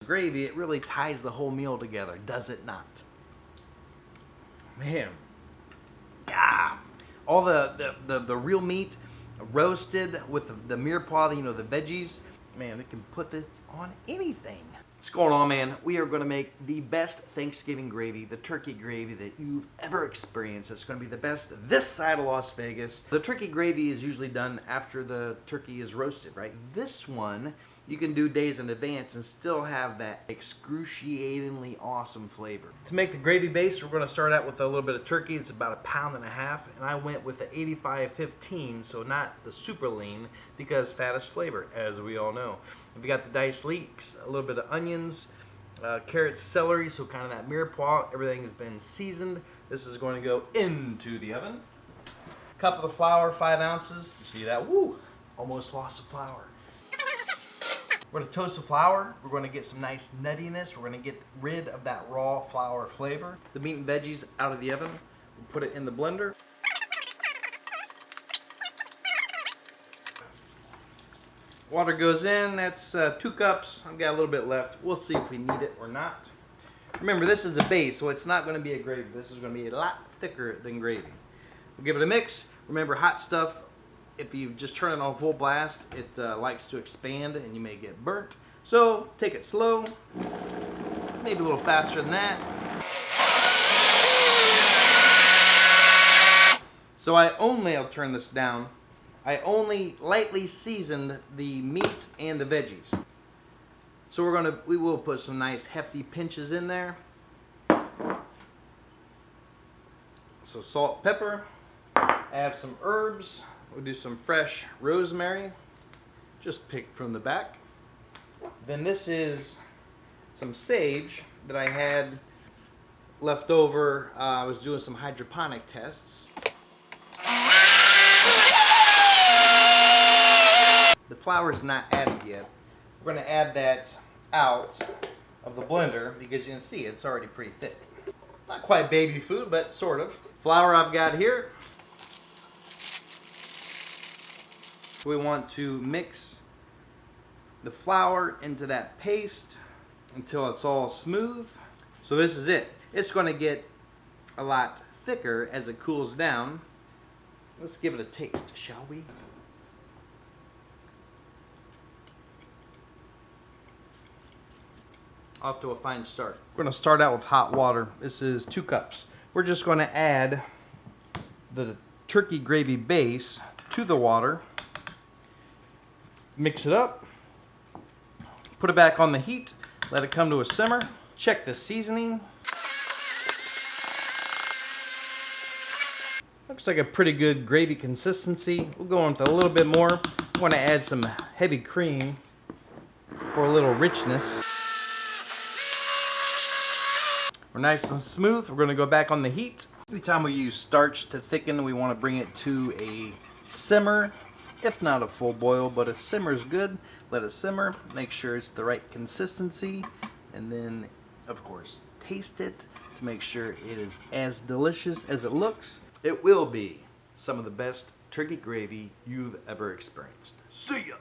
Gravy, it really ties the whole meal together, does it not? Man, yeah, all the real meat roasted with the mirepoix, you know, the veggies. Man, they can put this on anything. What's going on, man? We are going to make the best Thanksgiving gravy, the turkey gravy that you've ever experienced. It's going to be the best this side of Las Vegas. The turkey gravy is usually done after the turkey is roasted, right? This one you can do days in advance and still have that excruciatingly awesome flavor. To make the gravy base, we're going to start out with a little bit of turkey. It's about 1.5 pounds, and I went with the 85-15, so not the super lean, because fat is flavor, as we all know. We got the diced leeks, a little bit of onions, carrots, celery, so kind of that mirepoix. Everything has been seasoned. This is going to go into the oven. Cup of the flour, 5 ounces. You see that? Woo! Almost lost the flour. We're going to toast the flour. We're going to get some nice nuttiness. We're going to get rid of that raw flour flavor. The meat and veggies out of the oven. We'll put it in the blender. Water goes in. That's 2 cups. I've got a little bit left. We'll see if we need it or not. Remember, this is a base, so it's not going to be a gravy. This is going to be a lot thicker than gravy. We'll give it a mix. Remember, hot stuff, if you just turn it on full blast, it likes to expand and you may get burnt. So take it slow, maybe a little faster than that. So I'll turn this down. I only lightly seasoned the meat and the veggies. So we will put some nice hefty pinches in there. So salt, pepper, add some herbs. We'll do some fresh rosemary, just picked from the back. Then this is some sage that I had left over. I was doing some hydroponic tests. The flour is not added yet. We're going to add that out of the blender because you can see it's already pretty thick. Not quite baby food, but sort of. Flour I've got here. We want to mix the flour into that paste until it's all smooth. So this is it. It's going to get a lot thicker as it cools down. Let's give it a taste, shall we? Off to a fine start. We're going to start out with hot water. This is 2 cups. We're just going to add the turkey gravy base to the water. Mix it up, put it back on the heat, let it come to a simmer, check the seasoning. Looks like a pretty good gravy consistency. We'll go on with a little bit more. I want to add some heavy cream for a little richness. We're nice and smooth. We're going to go back on the heat. Every time we use starch to thicken, we want to bring it to a simmer. If not a full boil, but a simmer is good. Let it simmer, make sure it's the right consistency, and then, of course, taste it to make sure it is as delicious as it looks. It will be some of the best turkey gravy you've ever experienced. See ya!